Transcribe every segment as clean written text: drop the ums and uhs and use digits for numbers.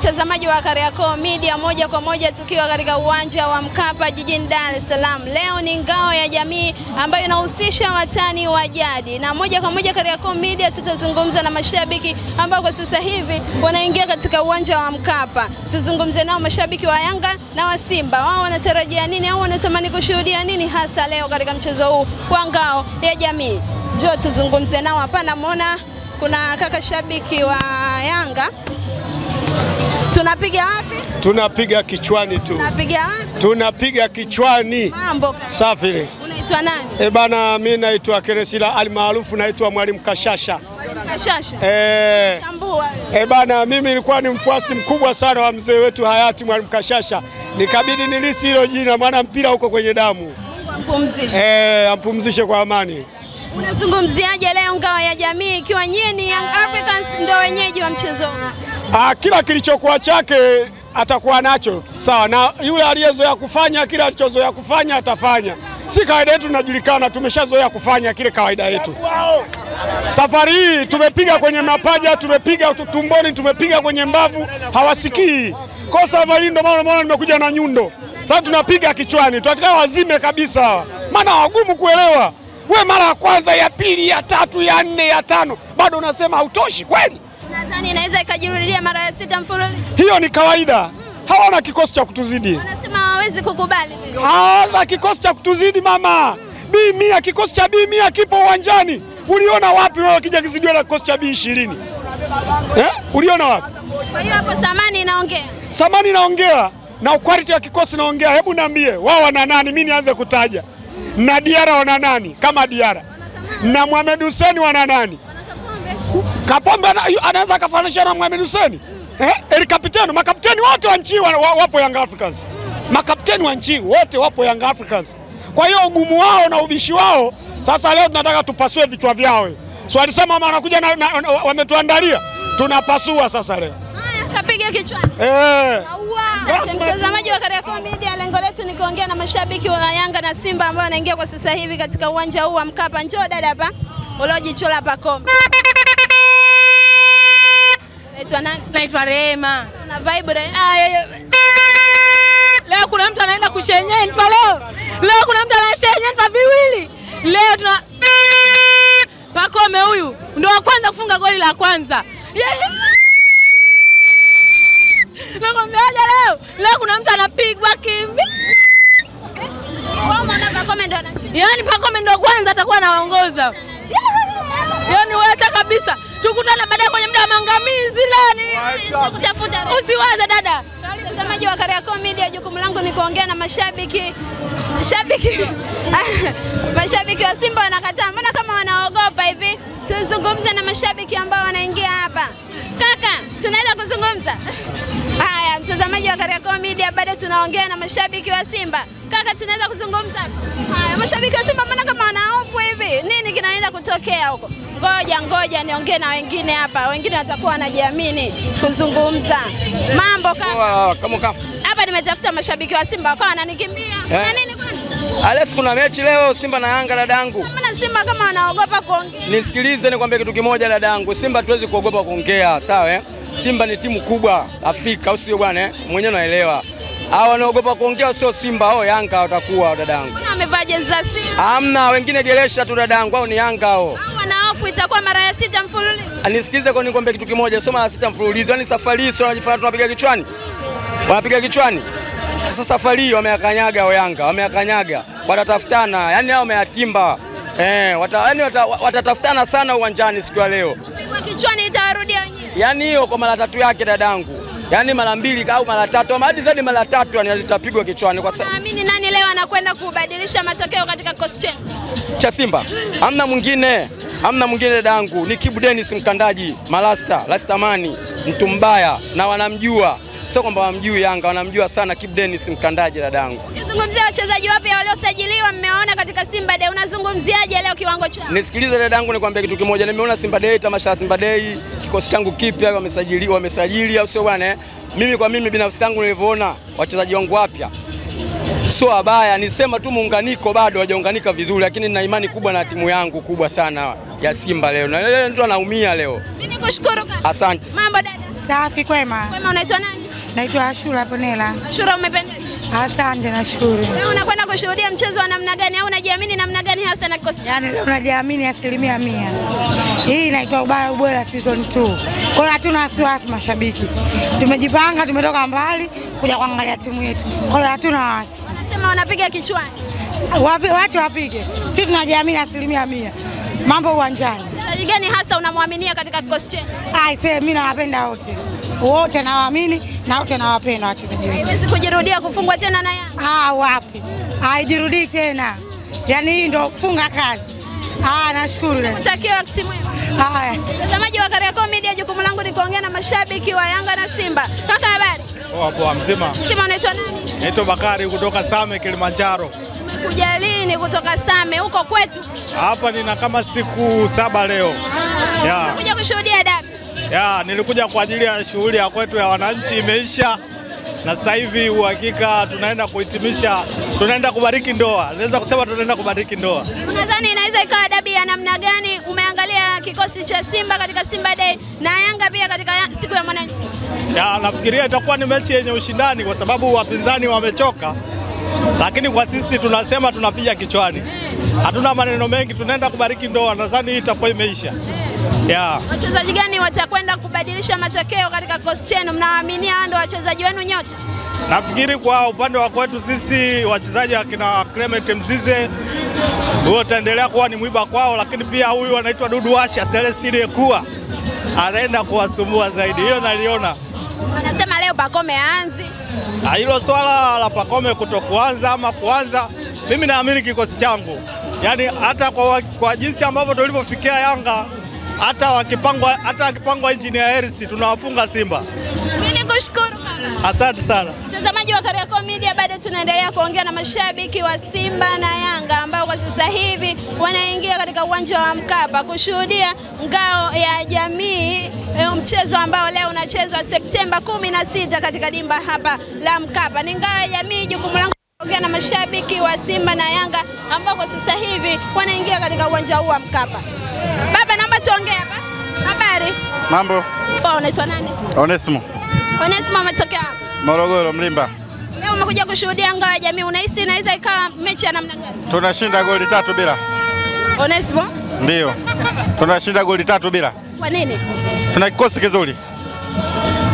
mtazamaji wa Kariakoo Media, moja kwa moja tukiwa katika uwanja wa Mkapa jijini Dar es Salaam. Leo ni ngao ya jamii ambayo inahusisha watani wa jadi. Na moja kwa moja Kariakoo Media tutazungumza na mashabiki ambao kwa sasa hivi wanaingia katika uwanja wa Mkapa. Tuzungumze nao mashabiki wa Yanga na wa Simba. Wao wanatarajia nini au wanatamani kushuhudia nini hasa leo katika mchezo huu wa ngao ya jamii? Njoo tuzungumze nao. Hapa namuona kuna kaka shabiki wa Yanga. Tunapiga wapi? Tunapiga kichwani tu. Tunapiga wapi? Tunapiga kichwani. Mambo. Safiri. Unaitwa nani? Bana, mimi naitwa Keresila almaarufu naitwa Mwalimu Kashasha. Mwalimu Kashasha. Chambua. Bana, mimi nilikuwa ni mfuasi mkubwa sana wa mzee wetu hayati Mwalimu Kashasha. Nikabidi nilisi hilo jina maana mpira uko kwenye damu. Mungu ampumzishe. Ampumzishe kwa amani. Unazungumziaje leo ngao ya jamii ikiwa nyinyi ni Young Africans ndio wenyeji wa mchezo? Kila kilichokuwa chake atakuwa nacho. Sawa, na yule aliyezoea kufanya kile alichozoea kufanya atafanya. Si kawaida yetu, tunajulikana, tumeshazoea kufanya kile kawaida yetu. Safari hii tumepiga kwenye mapaja, tumepiga tumboni, tumepiga kwenye mbavu, hawasikii. Kwa safari ndio maana nimekuja na nyundo. Sasa tunapiga kichwani, tunataka wazime kabisa. Maana wagumu kuelewa. We mara ya kwanza, ya pili, ya tatu, ya nne, ya tano, bado unasema hautoshi kweli? Nadhani inaweza ikajirudia mara ya 6 mfululizo. Hiyo ni kawaida. Hawana kikosi cha kutuzidi. Wanasema hawezi kukubali. Hawana kikosi cha kutuzidi mama. B100, kikosi cha B100 kipo uwanjani. Uliona wapi wao kija kizidiwa na kikosi cha B20? Uliona wapi? Kwa hiyo hapo Samani inaongea. Samani inaongea na quality ya kikosi inaongea. Hebu niambie, wao wana nani? Mimi nianze kutaja. Na Diara wana nani? Kama Diara. Na Mohamed Hussein wana nani? Kapombe anaweza kafanisha na Mohamed Hussein? El Capitano, makapteni wote wa nchi wapo Young Africans. Makapteni wa nchi wote wapo Young Africans. Kwa hiyo ugumu wao na ubishi wao, sasa leo tunataka tupasue vichwa vyao. So alisema mama anakuja wametuandalia, tunapasua sasa leo. Haya, kapiga kichwani. Mtazamaji wa Kariakoo Media, lengo letu ni kuongea na mashabiki wa Yanga na Simba ambao wanaingia kwa sasa hivi katika uwanja huu wa Mkapa. Njoo dada hapa. Uliojichola hapa kombe. Naitwa nani? Naitwa Rema. Una vibe re? Leo kuna mtu anaenda kushenyentwa leo. Leo kuna mtu anashenyentwa viwili. Leo tuna Pakome huyu ndio wa kwanza kufunga goli la kwanza. Nakwambiaje leo kuna mtu anapigwa kimbi. Wao mwana Pakome ndio anashinda. Yaani Pakome ndio kwanza atakuwa anaongoza. Yaani wacha kabisa. Tukutane baadaye kwenye muda wa mangamizi lani. Tukutafuta. Usiwaze dada. Mtazamaji wa Kariakoo Media, jukumu langu ni kuongea na mashabiki. Mashabiki wa Simba wanakataa. Mbona kama wanaogopa hivi? Tuzungumze na mashabiki ambao wanaingia hapa. Kaka, tunaweza kuzungumza? Haya, mtazamaji wa Kariakoo Media, bado tunaongea na mashabiki wa Simba. Kaka, tunaweza kuzungumza? Haya, mashabiki wa Simba mbona kama wanahofu hivi? Nini kinaenda kutokea huko? Ngoja niongee na wengine hapa. Wengine watakuwa wanajiamini kuzungumza. Mambo kama. Hapa nimetafuta mashabiki wa Simba wakawa wananikimbia. Na nini bwana? Ales, kuna mechi leo Simba na Yanga dadangu. Mbona Simba kama wanaogopa kuongea? Nisikilize nikwambie kitu kimoja dadangu. Simba tuwezi kuogopa kuongea, sawa Simba ni timu kubwa Afrika, au sio bwana Mwenyewe naelewa. Hao wanaogopa kuongea sio Simba, hao Yanga watakuwa dadangu. Mbona amevaa jezi za Simba? Hamna, wengine geresha tu dadangu, hao ni Yanga hao. Wanahofu itakuwa mara ya 6 mfululizo. Nisikilize kwa nikwambie kitu kimoja, sio mara 6 mfululizo. Yaani safari hii sio wanajifanya tunapiga kichwani. Wanapiga kichwani. Sasa safari hii wameyakanyaga hao Yanga, wameyakanyaga. Watatafutana, yaani hao wameyatimba. Watatafutana sana uwanjani siku ya leo. Kwa kichwani itawarudia wenyewe. Yaani hiyo kwa mara 3 yake dadangu. Yaani mara 2 au mara 3, hadi zaidi mara 3 yani litapigwa kichwani kwa sababu. Naamini nani leo anakwenda kubadilisha matokeo katika kikosi chenu cha Simba? Hamna mwingine. Hamna mwingine dadangu. Ni Kibu Dennis Mkandaji, Rastamani, mtu mbaya na wanamjua. Sio kwamba wamjui Yanga, wanamjua sana Kibu Dennis Mkandaji dadangu. Unazungumzia wachezaji wapya waliosajiliwa mmeona katika Simba Day. Unazungumziaje leo kiwango chao? Nisikilize dadangu nikwambie kitu kimoja. Nimeona Simba Day, tamasha la Simba Day, kikosi changu kipya wamesajili au sio bwana Mimi kwa mimi binafsi yangu nilivyoona wachezaji wangu wapya sio wabaya, nisema tu muunganiko bado hajaunganika vizuri, lakini nina imani kubwa na timu yangu kubwa sana ya Simba leo. Na leo ndio anaumia leo. Mimi nikushukuru kaka. Asante. Mambo dada. Safi kwema. Kwema, unaitwa nani? Naitwa Ashura Ponela. Ashura, umependeza? Asante, nashukuru. Leo unakwenda kushuhudia mchezo wa namna gani au unajiamini namna gani hasa na kikosi? Yaani leo najiamini 100%. Hii inaitwa Ubaya Ubwela season 2. Kwa hiyo hatuna wasiwasi mashabiki. Tumejipanga, tumetoka mbali kuja kuangalia timu yetu. Kwa hiyo hatuna wasi. Wanasema wanapiga kichwani. Watu wapige. Sisi tunajiamini 100%. Mambo uwanjani. Mchezaji gani hasa unamwaminia katika kikosi chenu? Mimi nawapenda wote. Wote nawaamini na wote nawapenda wachezaji wetu. Haiwezi kujirudia kufungwa tena na Yanga. Wapi? Haijirudii tena. Yaani hii ndio kufunga kazi. Nashukuru. Natakia wakati mwema. Haya. Mtazamaji wa Kariakoo Media, jukumu langu ni kuongea na mashabiki wa Yanga na Simba. Kaka, habari? Poa, mzima. Mzima, unaitwa nani? Naitwa Bakari kutoka Same, Kilimanjaro. Umekuja lini kutoka Same huko kwetu? Hapa nina kama siku 7 leo. Umekuja kushuhudia dabi? Nilikuja kwa ajili ya shughuli ya kwetu ya wananchi imeisha. Na sasa hivi uhakika tunaenda kuhitimisha, tunaenda kubariki ndoa. Naweza kusema tunaenda kubariki ndoa. Unadhani inaweza ikawa dabi ya namna gani? Umeangalia kikosi cha Simba katika Simba Day na Yanga pia katika siku ya mwananchi. Nafikiria itakuwa ni mechi yenye ushindani kwa sababu wapinzani wamechoka. Lakini kwa sisi tunasema tunapiga kichwani. Hatuna maneno mengi, tunaenda kubariki ndoa. Nadhani hii itakuwa imeisha. Wachezaji gani watakwenda kubadilisha matokeo katika kikosi chenu? Mnawaaminia ndio wachezaji wenu nyote? Nafikiri kwa upande wa kwetu sisi wachezaji akina Clement Mzize huyo ataendelea kuwa ni mwiba kwao, lakini pia huyu anaitwa Dudu Washa Celestine Ekua anaenda kuwasumbua zaidi. Hiyo naliona. Wanasema leo Pacome aanzi. Hilo swala la Pacome kutokuanza ama kuanza, mimi naamini kikosi changu. Yaani hata kwa jinsi ambavyo tulivyofikia Yanga, hata akipangwa Engineer Hersi tunawafunga Simba. Mimi nikushukuru kaka. Asante sana. Mtazamaji wa Kariakoo Media, bado tunaendelea kuongea na mashabiki wa Simba na Yanga ambao kwa sasa hivi wanaingia katika uwanja wa Mkapa kushuhudia ngao ya jamii, mchezo ambao leo unachezwa Septemba 16 katika dimba hapa la Mkapa. Ni ngao ya jamii, jukumu langu kuongea na mashabiki wa Simba na Yanga ambao kwa sasa hivi wanaingia katika uwanja huu wa Mkapa. Baba, naomba tuongee hapa. Habari? Mambo. Poa, unaitwa nani? Onesimo. Onesimo, umetokea hapa? Morogoro, Mlimba. Leo umekuja kushuhudia ngao ya jamii, unahisi inaweza ikawa mechi ya namna gani? Tunashinda goli 3 bila. Onesimo? Ndio. Tunashinda goli 3 bila. Kwa nini? Tuna kikosi kizuri.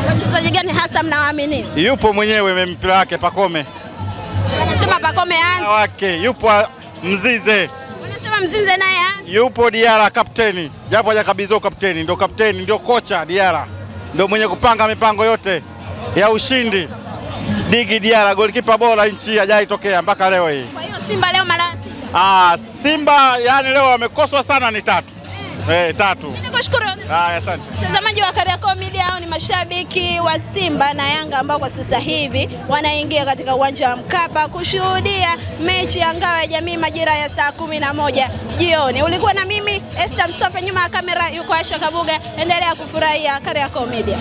Wachezaji gani hasa mnawaamini? Yupo mwenyewe mpira wake Pacome. Wanasema Pacome aanze. Wake yupo Mzize. Wanasema Mzize naye aanze. Yupo Diara kapteni. Japo hajakabidhiwa kapteni, ndio kocha Diara. Ndio mwenye kupanga mipango yote ya ushindi. Digi Diara golikipa bora nchi hajaitokea mpaka leo hii. Kwa hiyo Simba leo mara 6. Simba yani leo wamekoswa sana ni 3. 3. Nikushukuru. Asante. Mtazamaji wa Kariakoo Media, hao ni mashabiki wa Simba na Yanga ambao kwa sasa hivi wanaingia katika uwanja wa Mkapa kushuhudia mechi ya ngao ya jamii majira ya saa 11 jioni. Ulikuwa na mimi Esther Msofe, nyuma ya kamera yuko Asha Kabuga. Endelea kufurahia Kariakoo Media.